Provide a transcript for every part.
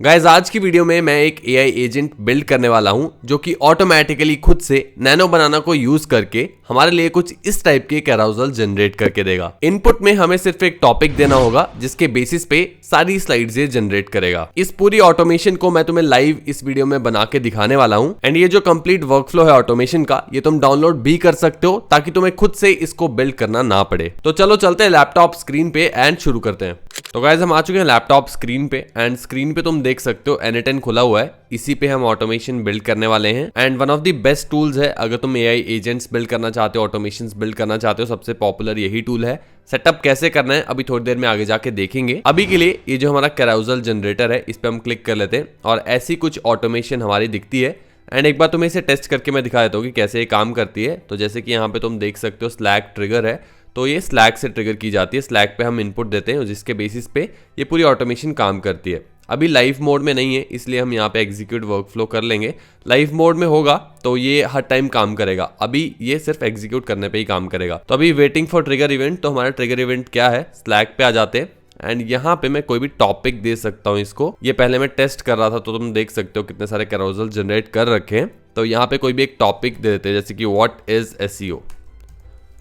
Guys आज की video में मैं एक एआई एजेंट बिल्ड करने वाला हूं जो कि ऑटोमेटिकली खुद से नैनो बनाना को यूज करके हमारे लिए कुछ इस टाइप के कैराउजल जनरेट करके देगा। इनपुट में हमें सिर्फ एक टॉपिक देना होगा जिसके बेसिस पे सारी स्लाइड्स ये जनरेट करेगा। इस पूरी ऑटोमेशन को मैं तुम्हें लाइव इस वीडियो में बना के दिखाने वाला हूं एंड ये जो कंप्लीट वर्कफ्लो है ऑटोमेशन का ये तुम डाउनलोड भी कर सकते हो ताकि तुम्हें खुद से इसको बिल्ड करना ना पड़े। तो चलो चलते हैं लैपटॉप स्क्रीन पे एंड शुरू करते हैं। तो गाइस हम आ चुके हैं लैपटॉप स्क्रीन पे एंड स्क्रीन पे तुम देख सकते हो N10 खुला हुआ है। इसी पे हम ऑटोमेशन बिल्ड करने वाले हैं and one of the best tools है अगर तुम एआई एजेंट्स बिल्ड करना चाहते हो, ऑटोमेशंस बिल्ड करना चाहते हो, सबसे पॉपुलर यही टूल है। सेटअप कैसे करना है अभी थोड़ी देर में आगे जाके देखेंगे। अभी के लिए ये जो हमारा कैराउजल जनरेटर है इस पे हम क्लिक कर लेते हैं और ऐसी कुछ ऑटोमेशन हमारी दिखती है एंड एक बार तुम्हें इसे टेस्ट करके मैं दिखा देता हूँ कि कैसे ये काम करती है। तो जैसे कि यहाँ पे तुम देख सकते हो स्लैक ट्रिगर है, तो ये स्लैक से ट्रिगर की जाती है। स्लैक पे हम इनपुट देते हैं जिसके बेसिस पे ये पूरी ऑटोमेशन काम करती है। अभी लाइव मोड में नहीं है इसलिए हम यहाँ पे एग्जीक्यूट वर्कफ्लो कर लेंगे। लाइव मोड में होगा तो ये हर टाइम काम करेगा, अभी ये सिर्फ एग्जीक्यूट करने पे ही काम करेगा। तो अभी वेटिंग फॉर ट्रिगर इवेंट, तो हमारा ट्रिगर इवेंट क्या है, स्लैक पे आ जाते हैं एंड यहाँ पे मैं कोई भी टॉपिक दे सकता हूँ इसको। ये पहले मैं टेस्ट कर रहा था तो तुम देख सकते हो कितने सारे कैराउजल जनरेट कर रखे हैं। तो यहाँ पे कोई भी एक टॉपिक दे देते हैं जैसे कि व्हाट इज एसईओ।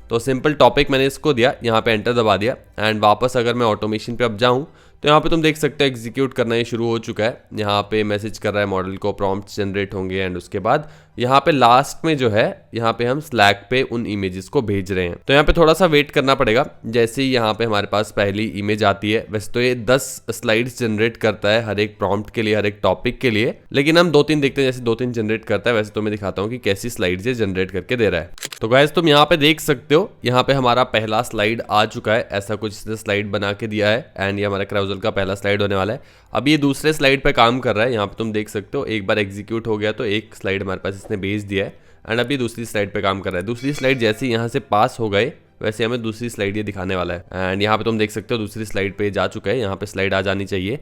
तो सिंपल टॉपिक मैंने इसको दिया, यहाँ पे एंटर दबा दिया एंड वापस अगर मैं ऑटोमेशन पे अब जाऊँ तो यहाँ पे तुम देख सकते हो एग्जीक्यूट करना ये शुरू हो चुका है। यहाँ पे मैसेज कर रहा है मॉडल को, प्रॉम्प्ट्स जनरेट होंगे एंड उसके बाद यहाँ पे लास्ट में जो है यहाँ पे हम स्लैक पे उन इमेजेस को भेज रहे हैं। तो यहाँ पे थोड़ा सा वेट करना पड़ेगा। जैसे ही यहाँ पे हमारे पास पहली इमेज आती है, वैसे तो ये 10 स्लाइड्स जनरेट करता है हर एक प्रॉम्प्ट के लिए, हर एक टॉपिक के लिए, लेकिन हम 2-3 देखते हैं। जैसे 2-3 जनरेट करता है वैसे तो मैं दिखाता हूँ कि कैसी स्लाइड्स ये जनरेट करके दे रहा है। तो गाइस तुम यहाँ पे देख सकते हो यहाँ पे हमारा पहला स्लाइड आ चुका है। ऐसा कुछ इसने स्लाइड बना के दिया है एंड ये हमारा कैराउजल का पहला स्लाइड होने वाला है। अब ये दूसरे स्लाइड पे काम कर रहा है। यहाँ पे तुम देख सकते हो एक बार एग्जीक्यूट हो गया तो एक स्लाइड हमारे पास इसने भेज दिया है एंड अभी दूसरी स्लाइड पे काम कर रहा है। दूसरी स्लाइड जैसे यहाँ से पास हो गए वैसे हमें दूसरी स्लाइड ये दिखाने वाला है एंड यहाँ पे तुम देख सकते हो दूसरी स्लाइड पे जा चुका है। यहाँ पे स्लाइड आ जानी चाहिए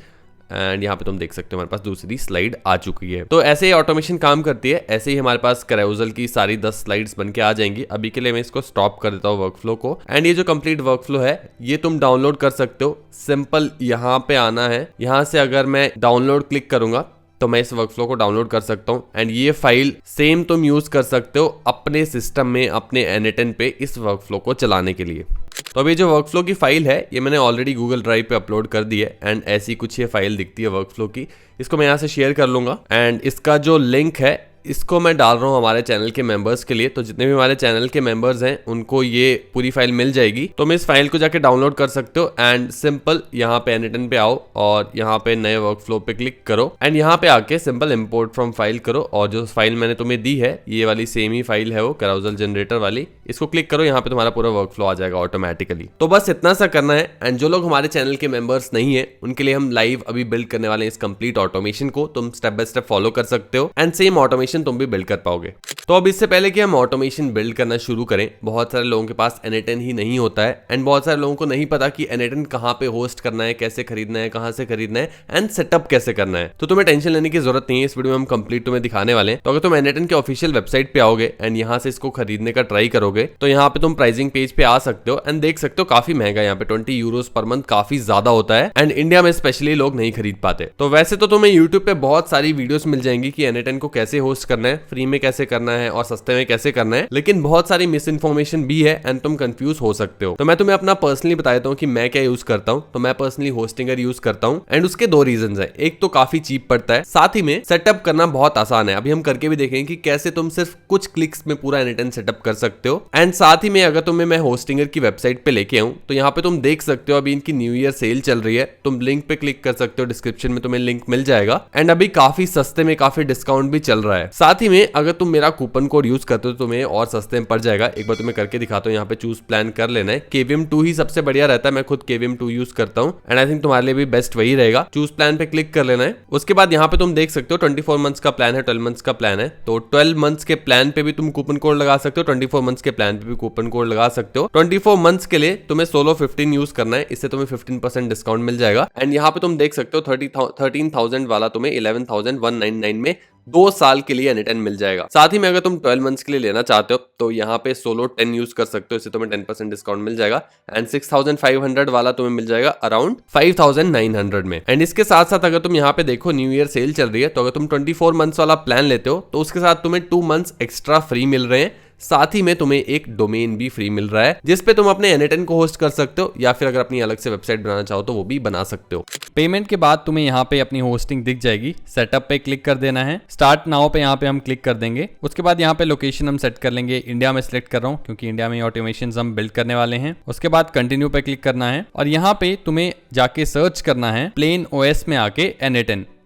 एंड यहाँ पे तुम देख सकते हो हमारे पास दूसरी स्लाइड आ चुकी है। तो ऐसे ही ऑटोमेशन काम करती है। ऐसे ही हमारे पास कैराउजल की सारी 10 स्लाइड्स बन के आ जाएंगी। अभी के लिए मैं इसको स्टॉप कर देता हूँ वर्कफ्लो को एंड ये जो कंप्लीट वर्कफ्लो है ये तुम डाउनलोड कर सकते हो। सिंपल यहाँ पे आना है, यहाँ से अगर मैं डाउनलोड क्लिक करूंगा तो मैं इस वर्कफ्लो को डाउनलोड कर सकता हूँ एंड ये फाइल सेम तुम यूज कर सकते हो अपने सिस्टम में, अपने N10 पे इस वर्कफ्लो को चलाने के लिए। तो अभी जो वर्कफ्लो की फाइल है ये मैंने ऑलरेडी गूगल ड्राइव पे अपलोड कर दी है एंड ऐसी कुछ ये फाइल दिखती है वर्कफ्लो की। इसको मैं यहाँ से शेयर कर लूंगा एंड इसका जो लिंक है इसको मैं डाल रहा हूँ हमारे चैनल के मेंबर्स के लिए। तो जितने भी हमारे चैनल के मेंबर्स हैं उनको ये पूरी फाइल मिल जाएगी। तो मैं इस फाइल को जाके डाउनलोड कर सकते हो एंड सिंपल यहाँ पे N10 पे आओ और यहाँ पे नए वर्कफ्लो पे क्लिक करो एंड यहाँ पे आके सिंपल इंपोर्ट फ्रॉम फाइल करो और जो फाइल मैंने तुम्हें दी है ये वाली सेम ही फाइल है वो कैराउजल जनरेटर वाली, इसको क्लिक करो। यहाँ पे तुम्हारा पूरा वर्कफ्लो आ जाएगा ऑटोमेटिकली। तो बस इतना सा करना है एंड जो लोग हमारे चैनल के मेंबर्स नहीं है उनके लिए हम लाइव अभी बिल्ड करने वाले हैं इस कंप्लीट ऑटोमेशन को। तुम स्टेप बाय स्टेप फॉलो कर सकते हो एंड सेम ऑटोमेशन तुम भी बिल्ड कर पाओगे। तो अब इससे पहले कि हम ऑटोमेशन बिल्ड करना शुरू करें, बहुत सारे लोगों के पास N10 ही नहीं होता है एंड बहुत सारे लोगों को नहीं पता कि N10 कहाँ पे होस्ट करना है, कैसे खरीदना है, कहाँ से खरीदना है एंड सेटअप कैसे करना है। तो तुम्हें टेंशन लेने की जरूरत नहीं है, इस वीडियो में हम कंप्लीट तुम्हें दिखाने वाले हैं। तो अगर तुम N10 के ऑफिशियल वेबसाइट पे आओगे एंड यहाँ से इसको खरीदने का ट्राई करोगे तो यहाँ पे तुम प्राइसिंग पेज पे आ सकते हो एंड देख सकते हो काफी महंगा है। यहाँ पे 20 यूरोस पर मंथ काफी ज्यादा होता है एंड इंडिया में स्पेशली लोग नहीं खरीद पाते। तो वैसे तो तुम्हें यूट्यूब पे बहुत सारी वीडियोस मिल जाएंगी कि N10 को कैसे होस्ट करना है, फ्री में कैसे करना है और सस्ते में कैसे करना है, लेकिन बहुत सारी मिस इन्फॉर्मेशन भी है एंड तुम कंफ्यूज हो सकते हो। तो मैं तुम्हें अपना पर्सनली बता देता हूँ कि मैं क्या यूज करता हूँ। तो मैं पर्सनली होस्टिंगर यूज करता हूँ एंड उसके 2 रीजंस है। एक तो काफी चीप पड़ता है, साथ ही में सेटअप करना बहुत आसान है। अभी हम करके भी देखेंगे कि कैसे तुम सिर्फ कुछ क्लिक्स में पूरा N10 सेटअप कर सकते हो एंड साथ ही में अगर तुम्हें मैं होस्टिंगर की वेबसाइट पे लेके आऊँ तो यहाँ पे तुम देख सकते हो अभी इनकी न्यू ईयर सेल चल रही है। तुम लिंक पे क्लिक कर सकते हो, डिस्क्रिप्शन में तुम्हें लिंक मिल जाएगा एंड अभी काफी सस्ते में काफी डिस्काउंट भी चल रहा है। साथ ही में अगर तुम मेरा कूपन कोड यूज करते हो तो तुम्हें और सस्ते में पड़ जाएगा। एक बार तुम्हें करके दिखाता हूँ। यहाँ पे चूज प्लान कर लेना है। KVM2 ही सबसे बढ़िया रहता है, मैं खुद KVM2 यूज करता हूँ एंड आई थिंक तुम्हारे लिए भी बेस्ट वही रहेगा। चूज प्लान पे क्लिक कर लेना है। उसके बाद यहाँ पे तुम देख सकते हो 24 मंथ्स का प्लान है, 12 मंथ्स का प्लान है। तो 12 मंथ्स के प्लान पे भी तुम कूपन कोड लगा सकते हो, 24 मंथ्स के प्लान पे भी कूपन कोड लगा सकते हो। 24 मंथ्स के लिए तुम्हें सोलो 15 यूज करना है, इससे तुम्हें 15% डिस्काउंट मिल जाएगा एंड यहाँ पे तुम देख सकते हो 13,000 वाला तुम्हें 11,199 में 2 साल के लिए N10 मिल जाएगा। साथ ही में अगर तुम 12 मंथ्स के लिए लेना चाहते हो तो यहाँ पे सोलो 10 यूज कर सकते हो, इससे तुम्हें 10% डिस्काउंट मिल जाएगा एंड 6500 वाला तुम्हें मिल जाएगा अराउंड 5900 में। एंड इसके साथ साथ अगर तुम यहाँ पे देखो न्यू ईयर सेल चल रही है, तो अगर तुम 24 मंथ्स वाला प्लान लेते हो तो उसके साथ तुम्हें 2 मंथ्स एक्स्ट्रा फ्री मिल रहे हैं, साथ ही में तुम्हें एक डोमेन भी फ्री मिल रहा है जिसपे तुम अपने N10 को होस्ट कर सकते हो या फिर अगर अपनी अलग से वेबसाइट बनाना चाहो तो वो भी बना सकते हो। पेमेंट के बाद तुम्हें यहाँ पे अपनी होस्टिंग दिख जाएगी, सेटअप पे क्लिक कर देना है, स्टार्ट नाउ पे यहाँ पे हम क्लिक कर देंगे। उसके बाद यहाँ पे लोकेशन हम सेट कर लेंगे, इंडिया में सिलेक्ट कर रहा हूँ क्योंकि इंडिया में ऑटोमेशन हम बिल्ड करने वाले हैं। उसके बाद कंटिन्यू पे क्लिक करना है और यहाँ पे तुम्हें जाके सर्च करना है प्लेन OS में आके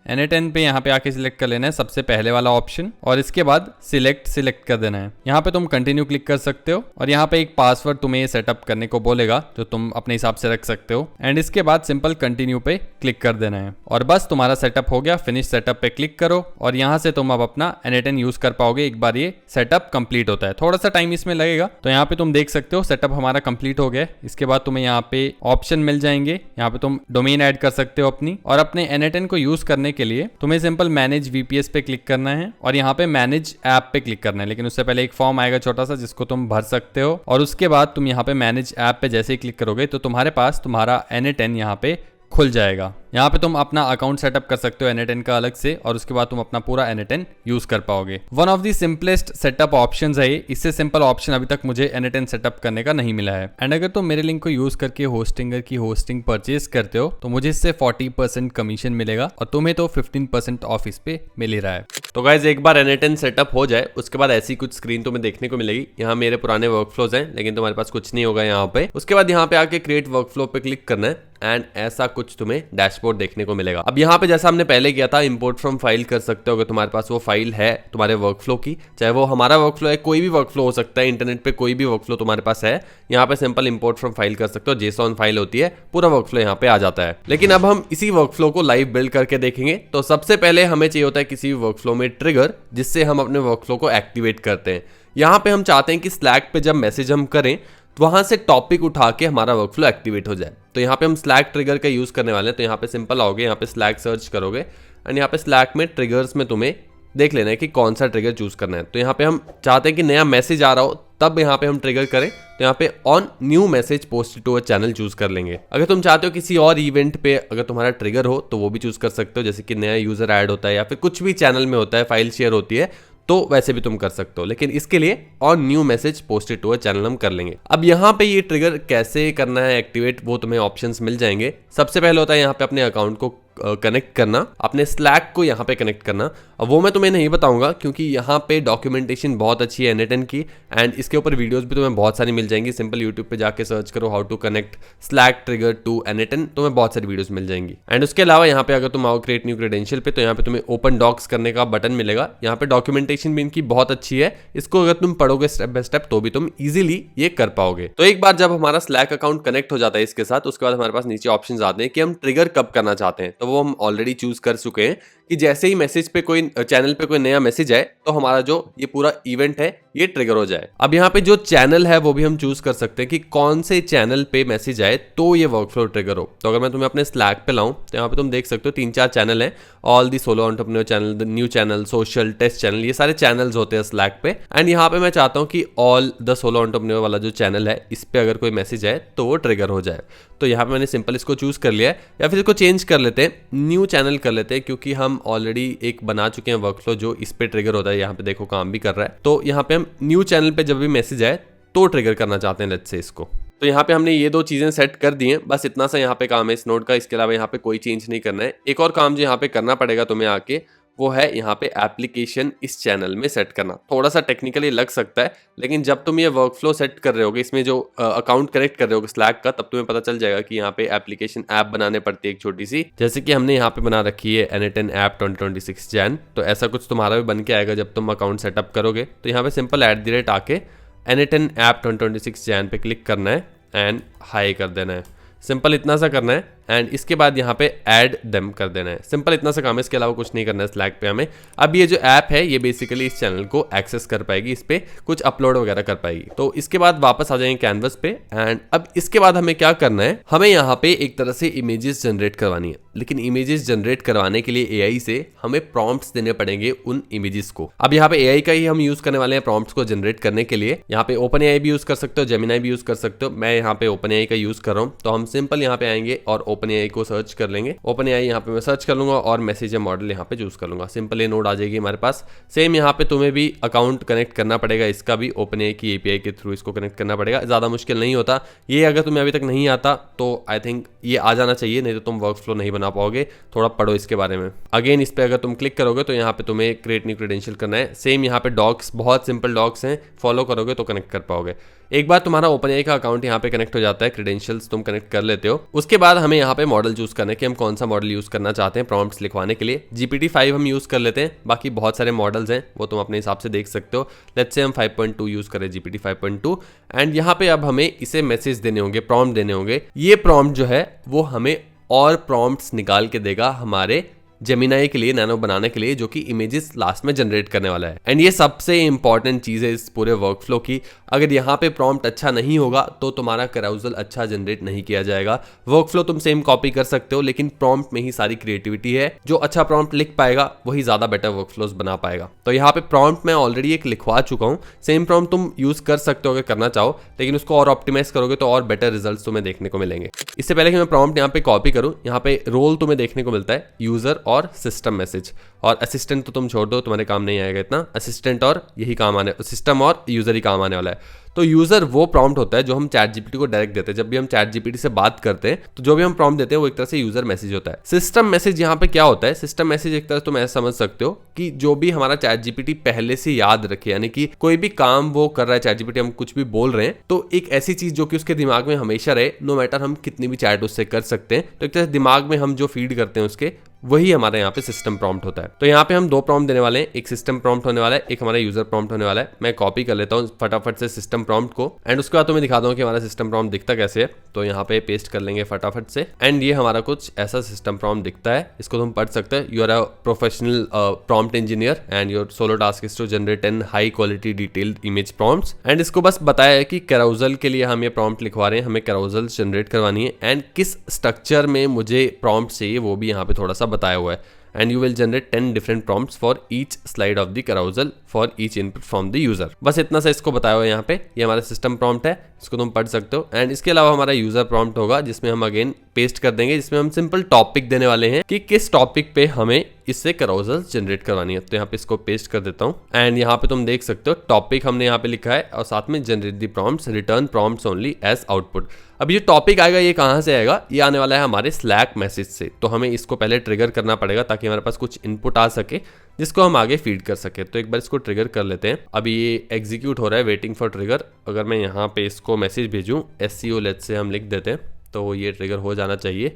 N10 पे यहाँ पे आके सिलेक्ट कर लेना है सबसे पहले वाला ऑप्शन और इसके बाद सिलेक्ट कर देना है। यहाँ पे तुम कंटिन्यू क्लिक कर सकते हो और यहाँ पे एक पासवर्ड तुम्हें सेटअप करने को बोलेगा जो तुम अपने हिसाब से रख सकते हो एंड इसके बाद सिंपल कंटिन्यू पे क्लिक कर देना है और बस तुम्हारा सेटअप हो गया। फिनिश सेटअप पे क्लिक करो और यहाँ से तुम अब अपना N10 यूज कर पाओगे एक बार ये सेटअप कंप्लीट होता है। थोड़ा सा टाइम इसमें लगेगा, तो यहाँ पे तुम देख सकते हो सेटअप हमारा कंप्लीट हो गया। इसके बाद तुम्हें यहाँ पे ऑप्शन मिल जाएंगे, यहाँ पे तुम डोमेन ऐड कर सकते हो अपनी और अपने N10 को यूज करने के लिए तुम्हें सिंपल मैनेज VPS पे क्लिक करना है और यहाँ पे मैनेज ऐप पे क्लिक करना है। लेकिन उससे पहले एक फॉर्म आएगा छोटा सा जिसको तुम भर सकते हो और उसके बाद तुम यहाँ पे मैनेज ऐप पे जैसे ही क्लिक करोगे तो तुम्हारे पास तुम्हारा N10 यहाँ पे खुल जाएगा। यहाँ पे तुम अपना अकाउंट सेटअप कर सकते हो N10 का अलग से और उसके बाद तुम अपना पूरा N10 यूज कर पाओगे। One of the simplest setup options है ये, इससे सिंपल ऑप्शन अभी तक मुझे N10 सेटअप करने का नहीं मिला है। एंड अगर तुम मेरे लिंक को यूज करके होस्टिंगर की होस्टिंग परचेज करते हो तो मुझे इससे 40% कमीशन मिलेगा और तुम्हें तो 15% ऑफ इस पे मिल ही रहा है। तो गाइज एक बार N10 सेटअप हो जाए उसके बाद ऐसी कुछ स्क्रीन तुम्हें देखने को मिलेगी। यहाँ मेरे पुराने वर्कफ्लोज हैं लेकिन तुम्हारे पास कुछ नहीं होगा यहाँ पे। उसके बाद यहाँ पे आके क्रिएट वर्कफ्लो पे क्लिक करना है एंड ऐसा कुछ तुम्हें डैशबोर्ड देखने को मिलेगा। अब यहाँ पे जैसा हमने पहले किया था इंपोर्ट फ्रॉम फाइल कर सकते हो अगर तुम्हारे पास वो फाइल है तुम्हारे वर्कफ्लो की, चाहे वो हमारा वर्कफ्लो है कोई भी वर्कफ्लो हो सकता है, इंटरनेट पे कोई भी वर्कफ्लो तुम्हारे पास है, यहाँ पे सिंपल इंपोर्ट फ्रॉम फाइल कर सकते हो। JSON फाइल होती है, पूरा वर्कफ्लो यहाँ पे आ जाता है। लेकिन अब हम इसी वर्कफ्लो को लाइव बिल्ड करके देखेंगे। तो सबसे पहले हमें चाहिए होता है किसी भी वर्कफ्लो में ट्रिगर जिससे हम अपने वर्कफ्लो को एक्टिवेट करते हैं। यहाँ पे हम चाहते हैं कि स्लैक पे जब मैसेज हम करें तो वहां से टॉपिक उठा के हमारा वर्कफ्लो एक्टिवेट हो जाए। तो यहाँ पे हम स्लैक ट्रिगर का यूज करने वाले हैं। तो यहाँ पे सिंपल आओगे, यहाँ पे स्लैक सर्च करोगे एंड यहाँ पे स्लैक में ट्रिगर्स में तुम्हें देख लेना है कि कौन सा ट्रिगर चूज करना है। तो यहाँ पे हम चाहते हैं कि नया मैसेज आ रहा हो तब यहाँ पे हम ट्रिगर करें, तो यहाँ पे on new message post to a channel choose कर लेंगे। अगर तुम चाहते हो किसी और इवेंट पे अगर तुम्हारा ट्रिगर हो तो वो भी चूज कर सकते हो, जैसे कि नया यूजर ऐड होता है या फिर कुछ भी चैनल में होता है, फाइल शेयर होती है, तो वैसे भी तुम कर सकते हो। लेकिन इसके लिए on new message posted to a channel हम कर लेंगे। अब यहाँ पे ये ट्रिगर कैसे करना है एक्टिवेट, वो तुम्हें ऑप्शंस मिल जाएंगे। सबसे पहले होता है यहाँ पे अपने अकाउंट को कनेक्ट करना, अपने स्लैक को यहाँ पे कनेक्ट करना। अब वो मैं तुम्हें नहीं बताऊंगा क्योंकि यहाँ पे डॉक्यूमेंटेशन बहुत अच्छी है N10 की एंड इसके ऊपर वीडियोस भी तुम्हें बहुत सारी मिल जाएंगी। सिंपल यूट्यूब पे जाके सर्च करो how to connect Slack trigger to N10, तुम्हें बहुत सारी वीडियोस मिल जाएंगी। एंड उसके अलावा यहाँ पे अगर तुम आओ क्रिएट न्यू क्रेडेंशियल पे तो यहाँ पे तुम्हें ओपन डॉक्स करने का बटन मिलेगा। यहाँ पे डॉक्यूमेंटेशन भी इनकी बहुत अच्छी है, इसको अगर तुम पढ़ोगे स्टेप बाय स्टेप तो भी तुम इजीली ये कर पाओगे। तो एक बार जब हमारा स्लैक अकाउंट कनेक्ट हो जाता है इसके साथ, उसके बाद हमारे पास नीचे ऑप्शन आते हैं कि हम ट्रिगर कब करना चाहते हैं। तो वो हम ऑलरेडी चूज कर चुके हैं कि जैसे ही मैसेज पे कोई चैनल पे कोई नया मैसेज आए तो हमारा जो ये पूरा इवेंट है ये ट्रिगर हो जाए। अब यहाँ पे जो चैनल है वो भी हम चूज कर सकते हैं कि कौन से चैनल पे मैसेज आए तो ये वर्कफ्लो ट्रिगर हो। तो अगर मैं तुम्हें अपने स्लैक पे लाऊं तो यहाँ पे तुम देख सकते हो 3-4 चैनल हैं, all the solo entrepreneur channel, the new channel, social, test channel, ये सारे चैनल्स होते हैं स्लैक पे। एंड यहाँ पे मैं चाहता हूँ कि ऑल द सोलो एंटरप्रेन्योर वाला जो चैनल है इस पे अगर कोई मैसेज आए तो वो ट्रिगर हो जाए। तो यहाँ पे मैंने सिंपल इसको चूज कर लिया है, या फिर इसको चेंज कर लेते हैं, न्यू चैनल कर लेते हैं क्योंकि हम ऑलरेडी एक बना चुके हैं वर्कफ्लो जो इस पे ट्रिगर होता है। यहाँ पे देखो काम भी कर रहा है। तो यहाँ पे हम न्यू चैनल पे जब भी मैसेज आए तो ट्रिगर करना चाहते हैं लेट्स से इसको। तो यहाँ पे हमने ये 2 चीजें सेट कर दी हैं, बस इतना सा यहाँ पे काम है इस नोड का। इसके अलावा यहाँ पे कोई चेंज नहीं करना है। एक और काम जो यहाँ पे करना पड़ेगा तुम्हें आके, वो है यहाँ पे एप्लीकेशन इस चैनल में सेट करना। थोड़ा सा टेक्निकली लग सकता है लेकिन जब तुम ये वर्कफ्लो सेट कर रहे होगे, इसमें जो अकाउंट कनेक्ट कर रहे होगे स्लैक का, तब तुम्हें पता चल जाएगा कि यहाँ पे एप्लीकेशन ऐप बनाने पड़ती है एक छोटी सी, जैसे कि हमने यहाँ पे बना रखी है N10 ऐप 2026 जैन। तो ऐसा कुछ तुम्हारा भी बन के आएगा जब तुम अकाउंट सेटअप करोगे। तो यहाँ पे सिंपल @ आके N10 ऐप 2026 जैन पे क्लिक करना है एंड हाई कर देना है। सिंपल इतना सा करना है एंड इसके बाद यहाँ पे ऐड देम कर देना है। सिंपल इतना सा काम है, इसके अलावा कुछ नहीं करना है स्लैक पे हमें। अब ये जो ऐप है ये बेसिकली इस चैनल को एक्सेस कर पाएगी, इस पे कुछ अपलोड वगैरह कर पाएगी। तो इसके बाद वापस आ जाएंगे कैनवस पे एंड अब इसके बाद हमें क्या करना है, हमें यहाँ पे एक तरह से इमेजेस जनरेट करवानी है। लेकिन इमेजेस जनरेट करवाने के लिए एआई से हमें प्रॉम्प्ट्स देने पड़ेंगे उन इमेजेस को। अब यहाँ पे एआई का ही हम यूज करने वाले हैं प्रॉम्प्ट्स को जनरेट करने के लिए। यहाँ पे ओपन एआई भी यूज कर सकते हो, जेमिनाई भी यूज कर सकते हो। मैं यहाँ पे ओपन एआई का यूज कर रहा हूँ, तो हम सिंपल यहाँ पे आएंगे और ओपन एआई को सर्च कर लेंगे। ओपन एआई यहाँ पे मैं सर्च कर लूंगा और मैसेज मॉडल यहाँ पे चूज कर लूंगा। सिंपल ये नोड आ जाएगी हमारे पास। सेम यहाँ पे तुम्हें भी अकाउंट कनेक्ट करना पड़ेगा, इसका भी ओपन एआई की एपीआई के थ्रू इसको कनेक्ट करना पड़ेगा। ज्यादा मुश्किल नहीं होता ये, अगर तुम्हें अभी तक नहीं आता तो आई थिंक ये आ जाना चाहिए, नहीं तो तुम वर्क फ्लो नहीं बना पाओगे। थोड़ा पढ़ो इसके बारे में। अगेन इस पे अगर तुम क्लिक करोगे तो यहाँ पे तुम्हें क्रिएट न्यू क्रेडेंशियल करना है। सेम यहाँ पे डॉक्स, बहुत सिंपल डॉक्स हैं, फॉलो करोगे तो कनेक्ट कर पाओगे। एक बार तुम्हारा ओपन एआई का अकाउंट यहाँ पे कनेक्ट हो जाता है, क्रेडेंशियल्स तुम कनेक्ट कर लेते हो, उसके बाद हमें यहाँ पे मॉडल चूज करना है कि हम कौन सा मॉडल यूज करना चाहते हैं प्रॉम्प्ट्स लिखवाने के लिए। GPT-5 हम यूज कर लेते हैं, बाकी बहुत सारे मॉडल्स हैं वो तुम अपने हिसाब से देख सकते हो। लेट्स से हम 5.2 यूज करें, GPT-5.2। एंड यहाँ पे अब हमें इसे मैसेज देने होंगे, प्रॉम्प्ट देने होंगे। ये प्रॉम्प्ट जो है वो हमें और प्रॉम्प्ट्स निकाल के देगा हमारे जेमिनाई के लिए, नैनो बनाने के लिए, जो कि इमेजेस लास्ट में जनरेट करने वाला है। एंड ये सबसे इंपॉर्टेंट चीज है इस पूरे वर्कफ्लो की। अगर यहाँ पे प्रॉम्प्ट अच्छा नहीं होगा तो तुम्हारा कैराउजल अच्छा जनरेट नहीं किया जाएगा। वर्कफ्लो तुम सेम कॉपी कर सकते हो, लेकिन प्रॉम्प्ट में ही सारी क्रिएटिविटी है। जो अच्छा प्रॉम्प्ट लिख पाएगा वही ज्यादा बेटर वर्कफ्लोज बना पाएगा। तो यहाँ पे प्रॉम्प्ट मैं ऑलरेडी एक लिखवा चुका हूँ। सेम प्रॉम्प्ट तुम यूज कर सकते हो अगर करना चाहो, लेकिन उसको और ऑप्टिमाइज करोगे तो और बेटर रिजल्ट तुम्हें देखने को मिलेंगे। इससे पहले कि मैं प्रॉम्प्ट यहाँ पे कॉपी करूँ, यहाँ पे रोल तुम्हें देखने को मिलता है यूजर और सिस्टम मैसेज। और असिस्टेंट तो तुम छोड़ दो, तुम्हारे काम नहीं आएगा इतना। असिस्टेंट और यही काम आने, सिस्टम और यूजर ही काम आने वाला है। तो यूजर वो प्रॉम्प्ट होता है जो हम चैट जीपीटी को डायरेक्ट देते हैं। जब भी हम चैट जीपीटी से बात करते हैं तो जो भी हम प्रॉम्प्ट देते हैं वो एक तरह से यूजर मैसेज होता है। सिस्टम मैसेज यहाँ पे क्या होता है, सिस्टम मैसेज एक तरह से तुम ऐसा समझ सकते हो कि जो भी हमारा चैट जीपीटी पहले से याद रखे, यानी कि कोई भी काम वो कर रहा है चैट जीपीटी, हम कुछ भी बोल रहे हैं तो एक ऐसी चीज जो कि उसके दिमाग में हमेशा रहे, नो मैटर हम कितनी भी चैट उससे कर सकते हैं। तो एक तरह से दिमाग में हम जो फीड करते हैं उसके, वही हमारे यहाँ पे सिस्टम प्रॉम्प्ट होता है। तो यहाँ पे हम दो प्रॉम्प्ट देने वाले हैं, एक सिस्टम प्रॉम्प्ट होने वाला है, एक हमारा यूजर प्रॉम्प्ट होने वाला है। मैं कॉपी कर लेता हूँ फटाफट से सिस्टम प्रॉम्प्ट को एंड उसके बाद तुम्हें दिखा दूँ कि हमारा सिस्टम प्रॉम्प्ट दिखता कैसे है। तो यहाँ पे पेस्ट कर लेंगे फटाफट से एंड ये हमारा कुछ ऐसा सिस्टम प्रॉम्प्ट दिखता है। इसको तुम पढ़ सकते हैं। You are a professional prompt engineer and your solo task is to generate an high quality detailed image prompts. And इसको बस बताया है कि कैराउजल के लिए हम ये प्रॉम्प्ट लिखवा रहे हैं, हमें कैराउजल जनरेट करवानी है एंड किस स्ट्रक्चर में मुझे प्रॉम्प्ट चाहिए वो भी यहाँ पे थोड़ा सा बताया हुआ है। And you will generate 10 different prompts for each slide of the carousel for each input from the user। बस इतना सा इसको बताया हुआ है यहाँ पे। ये हमारा सिस्टम प्रॉम्प्ट है, इसको तुम पढ़ सकते हो। एंड इसके अलावा हमारा यूजर प्रॉम्प्ट होगा जिसमें हम अगेन पेस्ट कर देंगे, जिसमें हम सिंपल टॉपिक देने वाले हैं कि किस टॉपिक पे हमें इससे कैराउजल जनरेट करवानी है। तो यहाँ पे इसको पेस्ट कर देता हूँ एंड यहाँ पे तुम देख सकते हो टॉपिक हमने यहाँ पे लिखा है और साथ में generate the prompts, return prompts only as output. अब ये टॉपिक आएगा, ये कहाँ से आएगा, ये आने वाला है हमारे स्लैक मैसेज से। तो हमें इसको पहले ट्रिगर करना पड़ेगा ताकि हमारे पास कुछ इनपुट आ सके जिसको हम आगे फीड कर सके। तो एक बार इसको ट्रिगर कर लेते हैं। अभी ये एग्जीक्यूट हो रहा है, वेटिंग फॉर ट्रिगर। अगर मैं यहाँ पे इसको मैसेज भेजूँ SEO लेट्स से हम लिख देते हैं तो ये ट्रिगर हो जाना चाहिए।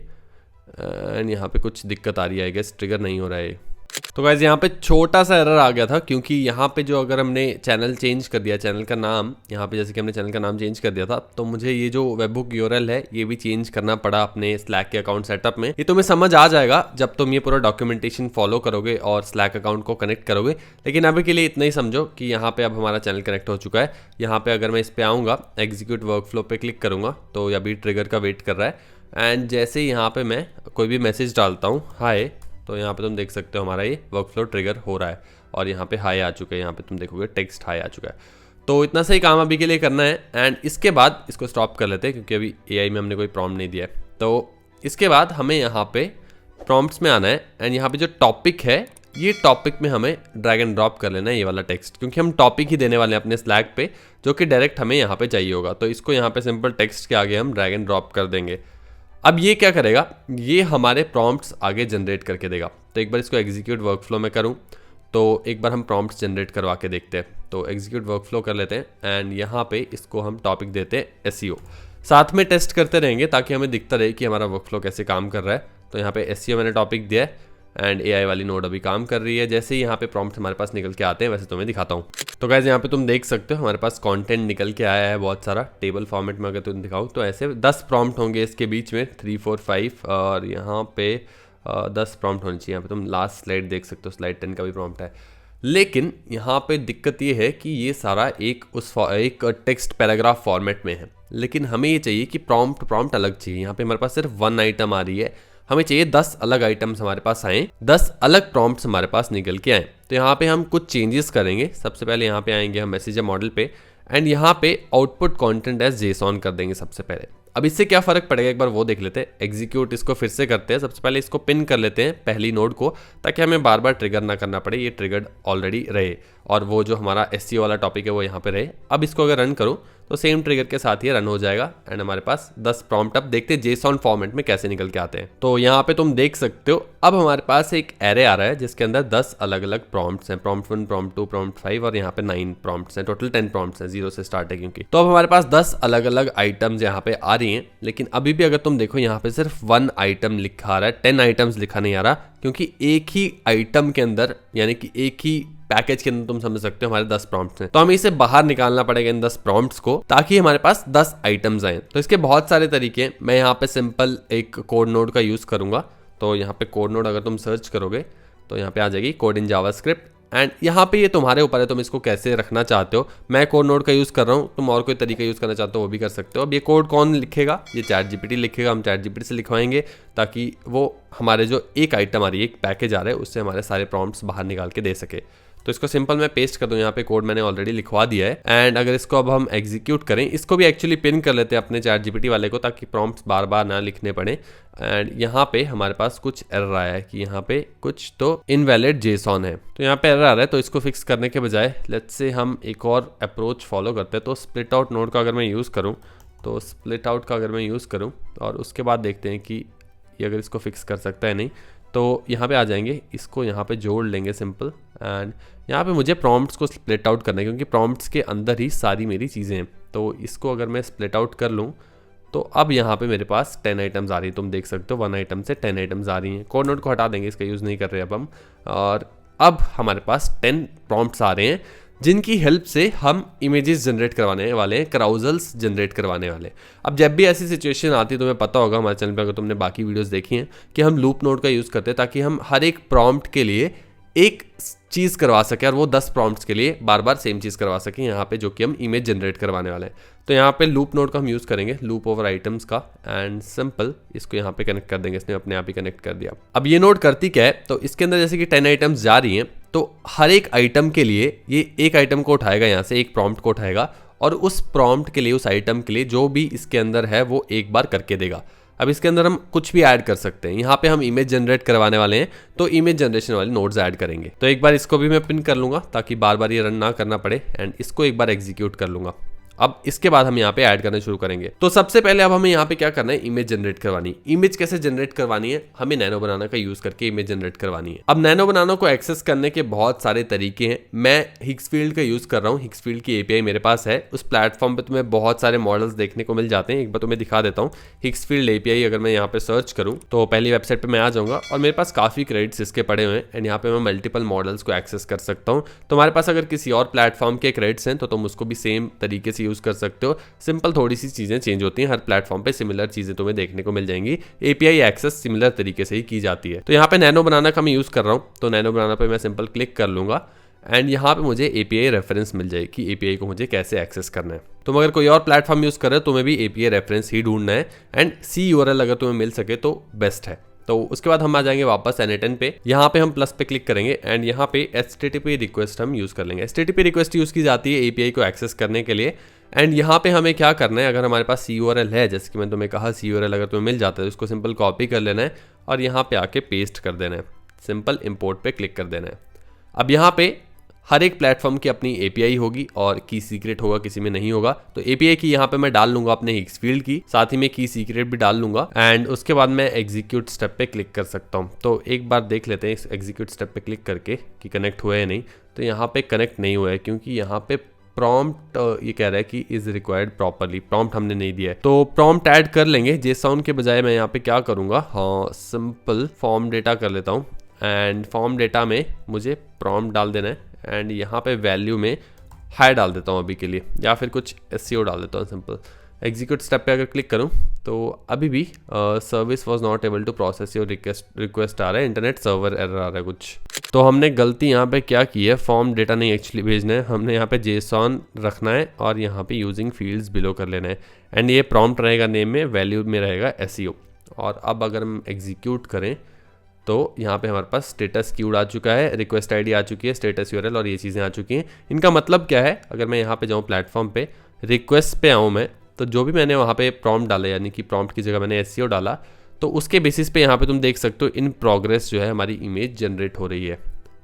एंड यहाँ पे कुछ दिक्कत आ रही है, आई गेस ट्रिगर नहीं हो रहा है। तो गाइस यहाँ पे छोटा सा एरर आ गया था क्योंकि यहाँ पे जो अगर हमने चैनल चेंज कर दिया, चैनल का नाम यहाँ पे जैसे कि हमने चैनल का नाम चेंज कर दिया था, तो मुझे ये जो वेबहुक URL है ये भी चेंज करना पड़ा अपने स्लैक के अकाउंट सेटअप में। ये तुम्हें समझ आ जाएगा जब तुम ये पूरा डॉक्यूमेंटेशन फॉलो करोगे और स्लैक अकाउंट को कनेक्ट करोगे। लेकिन अभी के लिए इतना ही समझो कि यहाँ पे अब हमारा चैनल कनेक्ट हो चुका है। यहाँ पे अगर मैं इस पे आऊँगा, एग्जीक्यूट वर्कफ्लो पे क्लिक करूँगा तो अभी ट्रिगर का वेट कर रहा है। एंड जैसे ही यहाँ पे मैं कोई भी मैसेज डालता हूँ हाय, तो यहाँ पे तुम देख सकते हो हमारा ये वर्कफ्लो ट्रिगर हो रहा है और यहाँ पे हाई आ चुका है। यहाँ पे तुम देखोगे टेक्स्ट हाई आ चुका है। तो इतना सही काम अभी के लिए करना है एंड इसके बाद इसको स्टॉप कर लेते हैं क्योंकि अभी AI में हमने कोई प्रॉम्प्ट नहीं दिया है। तो इसके बाद हमें यहाँ पे प्रॉम्प्ट्स में आना है एंड यहाँ पे जो टॉपिक है ये टॉपिक में हमें ड्रैग एंड ड्रॉप कर लेना है ये वाला टेक्स्ट, क्योंकि हम टॉपिक ही देने वाले हैं अपने स्लैक पे जो कि डायरेक्ट हमें यहाँ पे चाहिए होगा। तो इसको यहाँ पे सिंपल टेक्स्ट के आगे हम ड्रैग एंड ड्रॉप कर देंगे। अब ये क्या करेगा, ये हमारे प्रॉम्प्ट्स आगे जनरेट करके देगा। तो एक बार इसको एग्जीक्यूट वर्कफ्लो में करूँ तो एक बार हम प्रॉम्प्ट्स जनरेट करवा के देखते हैं। तो एग्जीक्यूट वर्कफ्लो कर लेते हैं एंड यहाँ पे इसको हम टॉपिक देते हैं SEO। साथ में टेस्ट करते रहेंगे ताकि हमें दिखता रहे कि हमारा वर्कफ्लो कैसे काम कर रहा है। तो यहाँ पे SEO मैंने टॉपिक दिया है एंड AI वाली नोड अभी काम कर रही है। जैसे ही यहाँ पे प्रॉम्प्ट हमारे पास निकल के आते हैं वैसे तुम्हें दिखाता हूँ। तो गाइस यहाँ पे तुम देख सकते हो हमारे पास कंटेंट निकल के आया है बहुत सारा। टेबल फॉर्मेट में अगर तुम दिखाओ तो ऐसे 10 प्रॉम्प्ट होंगे इसके बीच में, 3 4 5, और यहाँ पे 10 प्रॉम्प्ट होने चाहिए। यहाँ पे तुम लास्ट स्लाइड देख सकते हो, स्लाइड 10 का भी प्रॉम्प्ट है। लेकिन यहाँ पे दिक्कत ये है कि ये सारा एक टेक्स्ट पैराग्राफ फॉर्मेट में है, लेकिन हमें ये चाहिए कि प्रॉम्प्ट अलग चाहिए। यहाँ पे हमारे पास सिर्फ 1 आइटम आ रही है, हमें चाहिए 10 अलग आइटम्स हमारे पास आए, 10 अलग प्रॉम्प्ट्स हमारे पास निकल के आए। तो यहाँ पे हम कुछ चेंजेस करेंगे। सबसे पहले यहाँ पे आएंगे हम मैसेजर मॉडल पे, एंड यहाँ पे आउटपुट कंटेंट एज जेसॉन कर देंगे सबसे पहले। अब इससे क्या फर्क पड़ेगा एक बार वो देख लेते हैं। एग्जीक्यूट इसको फिर से करते हैं। सबसे पहले इसको पिन कर लेते हैं पहली नोड को, ताकि हमें बार बार ट्रिगर ना करना पड़े, ये ट्रिगर्ड ऑलरेडी रहे और वो जो हमारा SEO वाला टॉपिक है वो यहाँ पे रहे। अब इसको अगर रन करूँ तो सेम ट्रिगर के साथ ही रन हो जाएगा, एंड हमारे पास 10 प्रॉम्प्ट अब देखते हैं जेसॉन फॉर्मेट में कैसे निकल के आते हैं। तो यहाँ पे तुम देख सकते हो अब हमारे पास एक एरे आ रहा है जिसके अंदर 10 अलग अलग प्रॉम्प्ट्स हैं। प्रॉम्प्ट 1, प्रॉम्प्ट 2, प्रॉम्प्ट 5 और यहाँ पे 9 प्रॉम्प्ट्स हैं। टोटल 10 प्रॉम्प्ट्स हैं, 0 से स्टार्ट है क्योंकि। तो अब हमारे पास 10 अलग अलग आइटम्स यहाँ पे आ रही हैं, लेकिन अभी भी अगर तुम देखो यहाँ पे सिर्फ 1 आइटम लिखा आ रहा है, 10 आइटम्स लिखा नहीं आ रहा, क्योंकि एक ही आइटम के अंदर यानी कि एक ही पैकेज के अंदर तुम समझ सकते हो हमारे 10 प्रॉम्प्ट्स हैं। तो हमें इसे बाहर निकालना पड़ेगा इन 10 प्रॉम्प्ट्स को, ताकि हमारे पास 10 आइटम्स आए। तो इसके बहुत सारे तरीके हैं। मैं यहाँ पे सिंपल एक कोड नोड का यूज करूंगा। तो यहाँ पे कोड नोड अगर तुम सर्च करोगे तो यहाँ पे आ जाएगी कोड इन जावास्क्रिप्ट, एंड यहाँ पे ये तुम्हारे ऊपर है तुम इसको कैसे रखना चाहते हो। मैं कोड नोड का यूज़ कर रहा हूँ, तुम और कोई तरीका यूज़ करना चाहते हो वो भी कर सकते हो। अब ये कोड कौन लिखेगा? ये ChatGPT लिखेगा। हम ChatGPT से लिखवाएंगे ताकि वो हमारे जो एक आइटम आ रही है, एक पैकेज आ रहा है, उससे हमारे सारे प्रॉम्प्ट्स बाहर निकाल के दे सके। तो इसको सिंपल मैं पेस्ट कर दूं। यहाँ पे कोड मैंने ऑलरेडी लिखवा दिया है, एंड अगर इसको अब हम एग्जीक्यूट करें, इसको भी एक्चुअली पिन कर लेते हैं अपने ChatGPT वाले को, ताकि प्रॉम्प्ट्स बार बार ना लिखने पड़े। एंड यहाँ पे हमारे पास कुछ एरर आया है कि यहाँ पे कुछ तो इनवैलिड जेसॉन है। तो यहाँ पे एरर आ रहा है, तो इसको फिक्स करने के बजाय लेट्स से हम एक और अप्रोच फॉलो करते हैं। तो स्प्लिट आउट नोड का अगर मैं यूज़ करूँ, तो स्प्लिट आउट का अगर मैं यूज़ करूँ और उसके बाद देखते हैं कि ये अगर इसको फिक्स कर सकता है नहीं, तो यहाँ पे आ जाएंगे, इसको यहाँ पे जोड़ लेंगे सिंपल। एंड यहाँ पे मुझे प्रॉम्प्ट्स को स्प्लिट आउट करना है, क्योंकि प्रॉम्प्ट्स के अंदर ही सारी मेरी चीज़ें हैं। तो इसको अगर मैं स्प्लिट आउट कर लूँ तो अब यहाँ पे मेरे पास 10 आइटम्स आ रही है। तुम देख सकते हो 1 आइटम से 10 आइटम्स आ रही हैं। कोड नोड को हटा देंगे, इसका यूज़ नहीं कर रहे अब हम। और अब हमारे पास 10 प्रॉम्प्ट्स आ रहे हैं, जिनकी हेल्प से हम इमेजेस जनरेट करवाने वाले हैं, कराउजल्स जनरेट करवाने वाले। अब जब भी ऐसी सिचुएशन आती है, तुम्हें पता होगा हमारे चैनल पे अगर तुमने बाकी वीडियोस देखी हैं, कि हम लूप नोड का यूज़ करते हैं ताकि हम हर एक प्रॉम्प्ट के लिए एक चीज़ करवा सके, और वो 10 प्रॉम्प्ट्स के लिए बार बार सेम चीज़ करवा सकें यहाँ पे, जो कि हम इमेज जनरेट करवाने वाले हैं। तो यहाँ पे लूप नोड का हम यूज़ करेंगे, लूप ओवर आइटम्स का, एंड सिंपल इसको यहाँ पे कनेक्ट कर देंगे। इसने अपने आप ही कनेक्ट कर दिया। अब ये नोड करती क्या है, तो इसके अंदर जैसे कि 10 आइटम्स जा रही हैं, तो हर एक आइटम के लिए ये एक आइटम को उठाएगा, यहाँ से एक प्रॉम्प्ट को उठाएगा, और उस प्रॉम्प्ट के लिए, उस आइटम के लिए जो भी इसके अंदर है वो एक बार करके देगा। अब इसके अंदर हम कुछ भी ऐड कर सकते हैं। यहाँ पे हम इमेज जनरेट करवाने वाले हैं, तो इमेज जनरेशन वाले नोड्स ऐड करेंगे। तो एक बार इसको भी मैं पिन कर लूंगा ताकि बार बार ये रन ना करना पड़े, एंड इसको एक बार एग्जीक्यूट कर लूंगा। अब इसके बाद हम यहाँ पे ऐड करना शुरू करेंगे। तो सबसे पहले अब हमें यहाँ पे क्या करना है, इमेज जनरेट करवानी। इमेज कैसे जनरेट करवानी है, हमें नैनो बनाना का यूज करके इमेज जनरेट करवानी है। अब नैनो बनाना को एक्सेस करने के बहुत सारे तरीके हैं। मैं हिक्सफील्ड का यूज कर रहा हूँ, हिक्सफील्ड की API मेरे पास है। उस प्लेटफॉर्म पे तुम्हें बहुत सारे मॉडल्स देखने को मिल जाते हैं। एक बार तुम्हें दिखा देता हूँ। हिक्सफील्ड API अगर मैं यहाँ पे सर्च करूँ तो पहली वेबसाइट पे मैं आ जाऊंगा, और मेरे पास काफी क्रेडिट्स इसके पड़े हुए हैं, एंड यहाँ पे मैं मल्टीपल मॉडल्स को एक्सेस कर सकता हूँ। तुम्हारे पास अगर किसी और प्लेटफॉर्म के क्रेडिट्स हैं तो तुम उसको भी सेम तरीके से यूज कर सकते हो। सिंपल थोड़ी सी चीजें चेंज होती हैं, हर प्लेटफॉर्म पे सिमिलर चीजें तुम्हें देखने को मिल जाएंगी। API एक्सेस सिमिलर तरीके से ही की जाती है। तो यहाँ पे नैनो बनाना का मैं यूज कर रहा हूँ, तो नैनो बनाना पे मैं सिंपल क्लिक कर लूंगा, एंड यहाँ पे मुझे API रेफरेंस मिल जाएगी कि API को मुझे कैसे एक्सेस करना है। तुम अगर कोई और प्लेटफॉर्म यूज कर रहे हो तुम्हें भी API रेफरेंस ही ढूंढना है, एंड CURL अगर तुम्हें मिल सके तो बेस्ट है। तो उसके बाद हम आ जाएंगे वापस N8N पे। यहाँ पे हम प्लस पे क्लिक करेंगे, एंड यहाँ पे HTTP रिक्वेस्ट हम यूज कर लेंगे। HTTP रिक्वेस्ट यूज की जाती है API को एक्सेस करने के लिए। एंड यहाँ पे हमें क्या करना है, अगर हमारे पास CURL है, जैसे कि मैंने तुम्हें कहा CURL अगर तुम्हें मिल जाता है तो इसको सिंपल कॉपी कर लेना है और यहाँ पे आके पेस्ट कर देना है। सिंपल इंपोर्ट पे क्लिक कर देना है। अब यहाँ पे हर एक प्लेटफॉर्म की अपनी API होगी और की सीक्रेट होगा, किसी में नहीं होगा। तो API की यहाँ पे मैं डाल लूंगा अपने हिक्सफील्ड की, साथ ही में की सीक्रेट भी डाल लूंगा, एंड उसके बाद मैं एग्जीक्यूट स्टेप पे क्लिक कर सकता हूँ। तो एक बार देख लेते हैं इस एग्जीक्यूट स्टेप पे क्लिक करके कि कनेक्ट हुआ है नहीं। तो यहाँ पे कनेक्ट नहीं हुआ है क्योंकि यहाँ पे प्रॉम्प्ट ये कह रहा है कि इज रिक्वायर्ड प्रॉपरली, प्रॉम्प्ट हमने नहीं दिया है। तो प्रॉम्प्ट ऐड कर लेंगे। जेसॉन के बजाय मैं यहाँ पे क्या करूँगा, हाँ सिंपल फॉर्म डेटा कर लेता हूँ, एंड फॉर्म डेटा में मुझे प्रॉम्प्ट डाल देना है एंड यहाँ पे वैल्यू में हाई डाल देता हूँ अभी के लिए, या फिर कुछ SEO डाल देता हूँ सिंपल। एग्जीक्यूट स्टेप पे अगर क्लिक करूँ तो अभी भी service was not able to process your request आ रहा है, इंटरनेट सर्वर एरर आ रहा है कुछ। तो हमने गलती यहाँ पे क्या की है, फॉर्म डेटा नहीं एक्चुअली भेजना है, हमने यहाँ पे JSON रखना है और यहाँ पे यूजिंग फील्ड्स बिलो कर लेना है एंड ये प्रॉम्प्ट रहेगा नेम में, वैल्यू में रहेगा SEO। और अब अगर हम एग्जीक्यूट करें तो यहाँ पे हमारे पास स्टेटस क्यूड आ चुका है, रिक्वेस्ट आईडी आ चुकी है, स्टेटस URL और ये चीज़ें आ चुकी हैं। इनका मतलब क्या है, अगर मैं यहाँ पे जाऊँ प्लेटफॉर्म पे, रिक्वेस्ट पे आऊँ मैं, तो जो भी मैंने वहाँ पे प्रॉम्प्ट डाला, यानी कि प्रॉम्प्ट की जगह मैंने SEO डाला, तो उसके बेसिस पे यहाँ पे तुम देख सकते हो इन प्रोग्रेस जो है हमारी इमेज जनरेट हो रही है।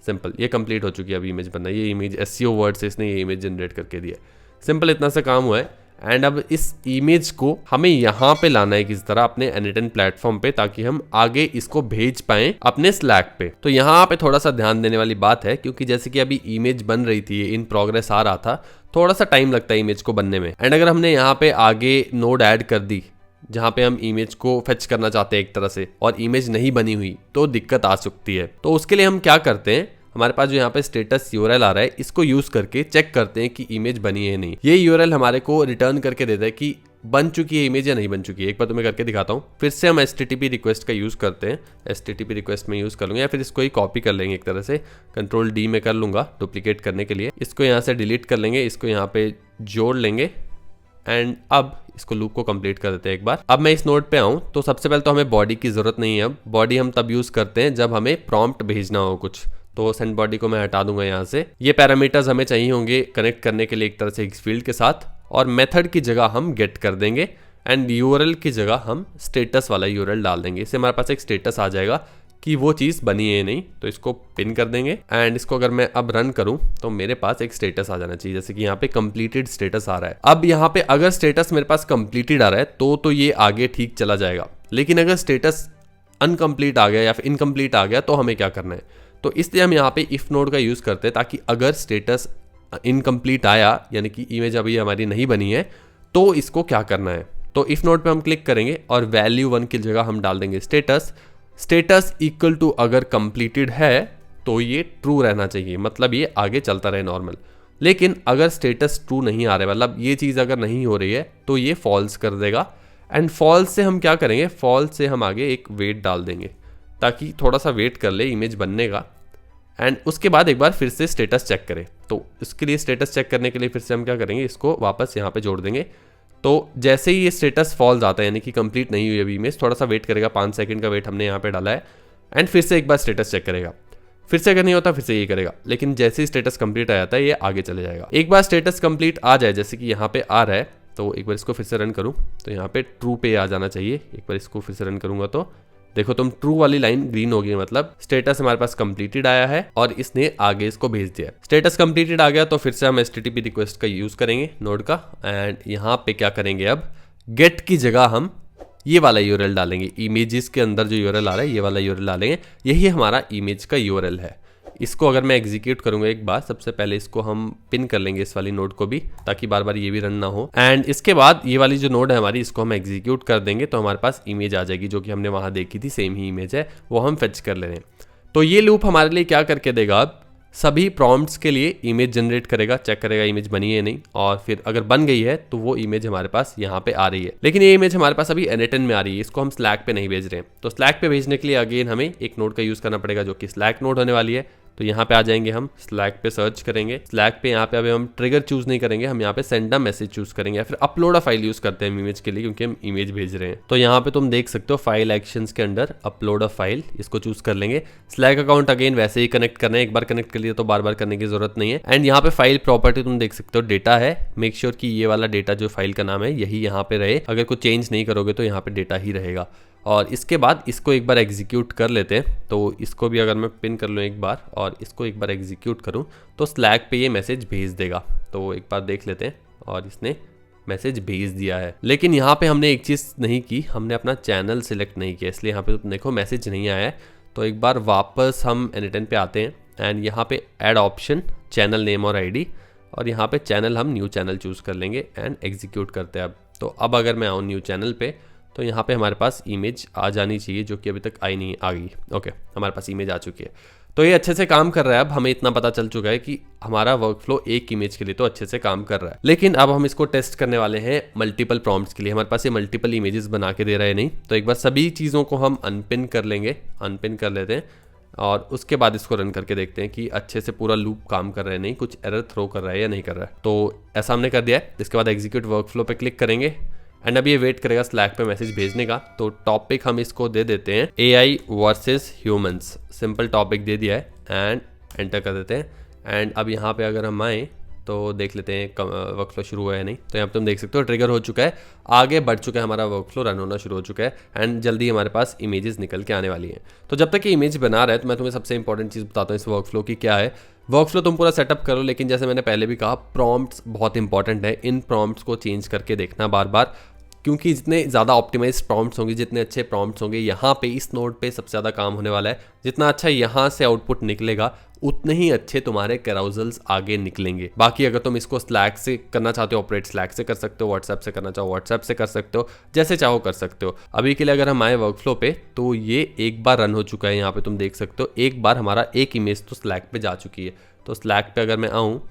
सिंपल, ये कंप्लीट हो चुकी है अभी इमेज बनना, ये इमेज SEO वर्ड से इसने ये इमेज जनरेट करके दिया। सिंपल इतना सा काम हुआ है एंड अब इस इमेज को हमें यहाँ पे लाना है किसी तरह अपने N8N प्लेटफॉर्म पे, ताकि हम आगे इसको भेज पाएं अपने स्लैक पे। तो यहाँ पे थोड़ा सा ध्यान देने वाली बात है, क्योंकि जैसे कि अभी इमेज बन रही थी, इन प्रोग्रेस आ रहा था, थोड़ा सा टाइम लगता है इमेज को बनने में। एंड अगर हमने यहाँ पे आगे नोड ऐड कर दी जहाँ पे हम इमेज को फेच करना चाहते हैं एक तरह से, और इमेज नहीं बनी हुई, तो दिक्कत आ सकती है। तो उसके लिए हम क्या करते हैं, हमारे पास जो यहाँ पे स्टेटस URL आ रहा है, इसको यूज करके चेक करते हैं कि इमेज बनी है नहीं। ये URL हमारे को रिटर्न करके देता है कि बन चुकी है इमेज या नहीं बन चुकी है। एक बार तुम्हें करके दिखाता हूँ। फिर से हम HTTP रिक्वेस्ट का यूज करते हैं, HTTP रिक्वेस्ट में यूज कर लूंगा, या फिर इसको ही कॉपी कर लेंगे एक तरह से, Ctrl D में कर लूंगा डुप्लीकेट करने के लिए। इसको यहाँ से डिलीट कर लेंगे, इसको यहाँ पे जोड़ लेंगे एंड अब इसको लूप को कंप्लीट कर देते हैं एक बार। अब मैं इस नोड पे आऊँ तो सबसे पहले तो हमें बॉडी की जरूरत नहीं है। अब बॉडी हम तब यूज करते हैं जब हमें प्रॉम्प्ट भेजना हो कुछ, तो सेंड बॉडी को मैं हटा दूंगा यहाँ से। ये पैरामीटर्स हमें चाहिए होंगे कनेक्ट करने के लिए एक तरह से एक फील्ड के साथ, और मेथड की जगह हम गेट कर देंगे एंड URL की जगह हम स्टेटस वाला URL डाल देंगे। इससे हमारे पास एक स्टेटस आ जाएगा कि वो चीज़ बनी है नहीं, तो इसको पिन कर देंगे एंड इसको अगर मैं अब रन करूं तो मेरे पास एक स्टेटस आ जाना चाहिए, जैसे कि यहाँ पे कंप्लीटेड स्टेटस आ रहा है। अब यहाँ पे अगर स्टेटस मेरे पास कंप्लीटेड आ रहा है तो ये आगे ठीक चला जाएगा, लेकिन अगर स्टेटस अनकम्प्लीट आ गया या फिर इनकम्प्लीट आ गया तो हमें क्या करना है। तो इसलिए हम यहाँ पे इफ नोड का यूज़ करते हैं, ताकि अगर स्टेटस इनकम्प्लीट आया, यानी कि इमेज अभी हमारी नहीं बनी है, तो इसको क्या करना है। तो इफ नोड पे हम क्लिक करेंगे और वैल्यू 1 की जगह हम डाल देंगे स्टेटस इक्वल टू अगर कंप्लीटेड है तो ये ट्रू रहना चाहिए, मतलब ये आगे चलता रहे नॉर्मल। लेकिन अगर स्टेटस ट्रू नहीं आ रहा है, मतलब ये चीज़ अगर नहीं हो रही है, तो ये फॉल्स कर देगा। एंड फॉल्स से हम क्या करेंगे, फॉल्स से हम आगे एक वेट डाल देंगे ताकि थोड़ा सा वेट कर ले इमेज बनने का। एंड उसके बाद एक बार फिर से स्टेटस चेक करें। तो इसके लिए स्टेटस चेक करने के लिए फिर से हम क्या करेंगे, इसको वापस यहाँ पे जोड़ देंगे। तो जैसे ही ये स्टेटस फॉल्स आता है, यानी कि कंप्लीट नहीं हुई अभी इमेज, थोड़ा सा वेट करेगा, 5 सेकंड का वेट हमने यहाँ पे डाला है, एंड फिर से एक बार स्टेटस चेक करेगा। फिर से अगर नहीं होता फिर से ये करेगा, लेकिन जैसे ही स्टेटस कंप्लीट आ जाता है ये आगे चले जाएगा। एक बार स्टेटस कंप्लीट आ जाए, जैसे कि यहाँ पे आ रहा है, तो एक बार इसको फिर से रन करूँ तो यहाँ पे ट्रू पे आ जाना चाहिए। एक बार इसको फिर से रन करूँगा तो देखो तुम ट्रू वाली लाइन ग्रीन हो गई, मतलब स्टेटस हमारे पास कंप्लीटेड आया है और इसने आगे इसको भेज दिया। स्टेटस कंप्लीटेड आ गया तो फिर से हम HTTP रिक्वेस्ट का यूज करेंगे नोड का, एंड यहाँ पे क्या करेंगे, अब गेट की जगह हम ये वाला URL डालेंगे। इमेजेस के अंदर जो URL आ रहा है ये वाला URL डालेंगे, यही हमारा इमेज का URL है। इसको अगर मैं एग्जीक्यूट करूंगा एक बार, सबसे पहले इसको हम पिन कर लेंगे इस वाली नोड को भी, ताकि बार बार ये भी रन ना हो। एंड इसके बाद ये वाली जो नोड है हमारी, इसको हम एग्जीक्यूट कर देंगे तो हमारे पास इमेज आ जाएगी, जो कि हमने वहां देखी थी, सेम ही इमेज है, वो हम फेच कर ले रहे हैं। तो ये लूप हमारे लिए क्या करके देगा, अब सभी प्रॉम्प्ट्स के लिए इमेज जनरेट करेगा, चेक करेगा इमेज बनी है नहीं, और फिर अगर बन गई है तो वो इमेज हमारे पास यहाँ पे आ रही है। लेकिन ये इमेज हमारे पास अभी N8N में आ रही है, इसको हम स्लैक पे नहीं भेज रहे हैं। तो स्लैक पे भेजने के लिए अगेन हमें एक नोड का यूज करना पड़ेगा, जो कि स्लैक नोड होने वाली है। तो यहाँ पे आ जाएंगे, हम स्लैक पे सर्च करेंगे। स्लैक पे यहाँ पे अभी हम ट्रिगर चूज नहीं करेंगे, हम यहाँ पे सेंड अ मैसेज चूज करेंगे, या फिर अपलोड अ फाइल यूज करते हैं इमेज के लिए, क्योंकि हम इमेज भेज रहे हैं। तो यहाँ पे तुम देख सकते हो फाइल एक्शंस के अंडर अपलोड अ फाइल, इसको चूज कर लेंगे। स्लैक अकाउंट अगेन वैसे ही कनेक्ट करना है, एक बार कनेक्ट कर लिया तो बार बार करने की जरूरत नहीं है। एंड यहाँ पे फाइल प्रॉपर्टी तुम देख सकते हो, डेटा है, मेक श्योर कि ये वाला डेटा जो फाइल का नाम है यही यहाँ पे रहे। अगर कुछ चेंज नहीं करोगे तो यहाँ पे डेटा ही रहेगा। और इसके बाद इसको एक बार एग्जीक्यूट कर लेते हैं। तो इसको भी अगर मैं पिन कर लूँ एक बार और इसको एक बार एग्जीक्यूट करूँ तो स्लैक पे ये मैसेज भेज देगा। तो एक बार देख लेते हैं, और इसने मैसेज भेज दिया है। लेकिन यहाँ पे हमने एक चीज़ नहीं की, हमने अपना चैनल सिलेक्ट नहीं किया, इसलिए यहाँ पे तो देखो मैसेज नहीं आया है। तो एक बार वापस हम N8N पे आते हैं एंड यहाँ पे ऐड ऑप्शन, चैनल नेम और ID, और यहाँ पे चैनल हम न्यू चैनल चूज़ कर लेंगे एंड एग्जीक्यूट करते हैं। अब तो अब अगर मैं आऊँ न्यू चैनल पे तो यहाँ पे हमारे पास इमेज आ जानी चाहिए, जो कि अभी तक आई नहीं, आ गई। ओके, हमारे पास इमेज आ चुकी है। तो ये अच्छे से काम कर रहा है। अब हमें इतना पता चल चुका है कि हमारा वर्कफ्लो एक इमेज के लिए तो अच्छे से काम कर रहा है, लेकिन अब हम इसको टेस्ट करने वाले हैं मल्टीपल प्रॉम्प्ट्स के लिए। हमारे पास ये मल्टीपल इमेजेस बना के दे रहा है नहीं, तो एक बार सभी चीज़ों को हम अनपिन कर लेंगे, अनपिन कर लेते हैं और उसके बाद इसको रन करके देखते हैं कि अच्छे से पूरा लूप काम कर रहा है नहीं, कुछ एरर थ्रो कर रहा है या नहीं कर रहा है। तो ऐसा हमने कर दिया है। इसके बाद एग्जीक्यूट वर्कफ्लो पे क्लिक करेंगे एंड अभी ये वेट करेगा स्लैक पे मैसेज भेजने का। तो टॉपिक हम इसको दे देते हैं AI versus humans, simple topic दे दिया है एंड एंटर कर देते हैं। एंड अब यहाँ पे अगर हम आए तो देख लेते हैं वर्कफ्लो शुरू हुआ है नहीं। तो यहाँ पे तुम देख सकते हो ट्रिगर हो चुका है, आगे बढ़ चुका है, हमारा वर्कफ्लो रन होना शुरू हो चुका है एंड जल्दी हमारे पास इमेजेस निकल के आने वाली हैं। तो जब तक ये इमेज बना रहा है तो मैं तुम्हें सबसे इंपॉर्टेंट चीज़ बताता हूँ इस वर्कफ्लो की क्या है। वर्कफ्लो तुम पूरा सेटअप करो, लेकिन जैसे मैंने पहले भी कहा प्रॉम्प्ट्स बहुत इंपॉर्टेंट है। इन प्रॉम्प्ट्स को चेंज करके देखना बार बार, क्योंकि जितने ज़्यादा ऑप्टिमाइज प्रॉम्प्ट्स होंगे, जितने अच्छे प्रॉम्प्ट्स होंगे, यहाँ पे इस नोड पे सबसे ज़्यादा काम होने वाला है। जितना अच्छा यहाँ से आउटपुट निकलेगा उतने ही अच्छे तुम्हारे कैराउजल्स आगे निकलेंगे। बाकी अगर तुम इसको स्लैक से करना चाहते हो ऑपरेट, स्लैक से कर सकते हो, व्हाट्सएप से करना चाहो व्हाट्सएप से कर सकते हो, जैसे चाहो कर सकते हो। अभी के लिए अगर हम आए वर्कफ्लो पे तो ये एक बार रन हो चुका है, यहाँ पे तुम देख सकते हो एक बार हमारा एक इमेज तो स्लैक पे जा चुकी है। तो स्लैक पे अगर मैं आऊँ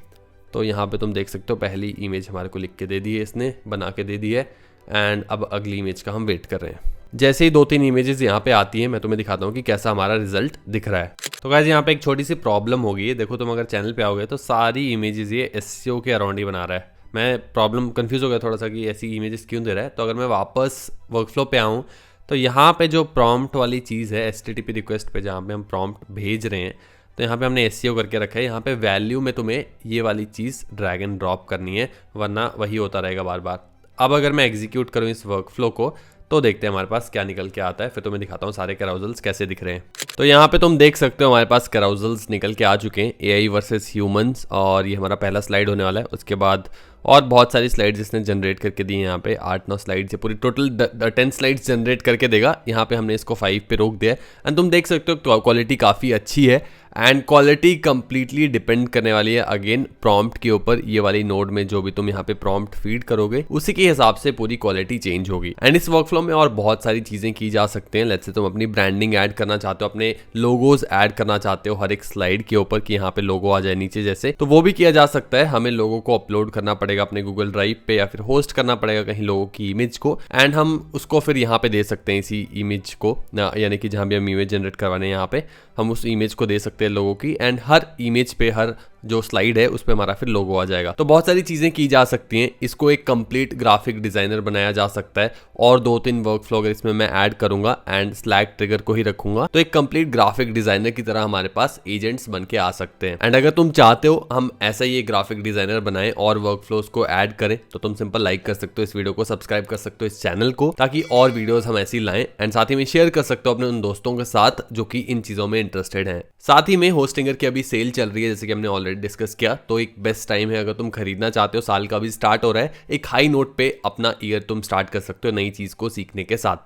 तो यहाँ पे तुम देख सकते हो पहली इमेज हमारे को लिख के दे दी है, इसने बना के दे दी है एंड अब अगली इमेज का हम वेट कर रहे हैं। जैसे ही 2-3 इमेजेस यहाँ पे आती हैं मैं तुम्हें दिखाता हूँ कि कैसा हमारा रिजल्ट दिख रहा है। तो गाइस यहाँ पे एक छोटी सी प्रॉब्लम हो गई है। देखो तुम अगर चैनल पे आओगे तो सारी इमेजेस ये SEO के अराउंड ही बना रहा है। मैं प्रॉब्लम कंफ्यूज हो गया थोड़ा सा कि ऐसी इमेजेस क्यों दे रहा है। तो अगर मैं वापस वर्कफ्लो पे आऊँ तो यहाँ पे जो प्रॉम्प्ट वाली चीज़ है HTTP रिक्वेस्ट पे जहाँ पे हम प्रॉम्प्ट भेज रहे हैं, तो यहाँ पे हमने SEO करके रखा है। यहाँ पे वैल्यू में तुम्हें ये वाली चीज़ ड्रैग एंड ड्रॉप करनी है, वरना वही होता रहेगा बार बार। अब अगर मैं एग्जीक्यूट करूँ इस वर्कफ्लो को तो देखते हैं हमारे पास क्या निकल के आता है, फिर तुम्हें दिखाता हूँ सारे कैराउजल्स कैसे दिख रहे हैं। तो यहाँ पे तुम देख सकते हो हमारे पास कैराउजल्स निकल के आ चुके हैं, AI वर्सेस ह्यूमंस, और ये हमारा पहला स्लाइड होने वाला है। उसके बाद और बहुत सारी स्लाइड्स इसने जनरेट करके दी है। यहाँ पे 8-9 स्लाइड्स है, पूरी टोटल 10 स्लाइड्स जनरेट करके देगा। यहाँ पे हमने इसको 5 पे रोक दिया है एंड तुम देख सकते हो क्वालिटी काफ़ी अच्छी है एंड क्वालिटी कंप्लीटली डिपेंड करने वाली है अगेन प्रॉम्प्ट के ऊपर। ये वाली नोड में जो भी तुम यहाँ पे प्रॉम्प्ट फीड करोगे उसी के हिसाब से पूरी क्वालिटी चेंज होगी। एंड इस वर्कफ्लो में और बहुत सारी चीज़ें की जा सकते हैं। लेट्स से तुम अपनी ब्रांडिंग ऐड करना चाहते हो, अपने लोगोज ऐड करना चाहते हो हर एक स्लाइड के ऊपर कि यहाँ पे लोगो आ जाए नीचे जैसे, तो वो भी किया जा सकता है। हमें लोगों को अपलोड करना पड़ेगा अपने गूगल ड्राइव पे या फिर होस्ट करना पड़ेगा कहीं लोगों की इमेज को एंड हम उसको फिर यहाँ पे दे सकते हैं इसी इमेज को, यानी कि जहाँ भी हम इमेज जनरेट करवाने हैं यहाँ पे हम उस इमेज को दे सकते हैं लोगों की एंड हर इमेज पे हर जो स्लाइड है उस पे हमारा फिर लोगो आ जाएगा। तो बहुत सारी चीजें की जा सकती हैं। इसको एक कंप्लीट ग्राफिक डिजाइनर बनाया जा सकता है और 2-3 वर्कफ्लो अगर इसमें मैं ऐड करूंगा एंड स्लैक ट्रिगर को ही रखूंगा तो एक कंप्लीट ग्राफिक डिजाइनर की तरह हमारे पास एजेंट्स बन के आ सकते हैं। एंड अगर तुम चाहते हो हम ऐसा ही एक ग्राफिक डिजाइनर बनाएं और वर्कफ्लोज को ऐड करें तो तुम सिंपल लाइक कर सकते हो इस वीडियो को, सब्सक्राइब कर सकते हो इस चैनल को, ताकि और वीडियोस हम ऐसी लाएं एंड साथ ही में शेयर कर सकते हो अपने उन दोस्तों के साथ जो कि इन चीजों में इंटरेस्टेड हैं। साथ ही में होस्टिंगर की अभी सेल चल रही है जैसे कि हमने ऑलरेडी डिस्कस किया, तो एक बेस्ट टाइम है अगर तुम खरीदना चाहते हो। साल का भी स्टार्ट हो रहा है, एक हाई नोट पे अपना ईयर तुम स्टार्ट कर सकते हो नई चीज को सीखने के साथ।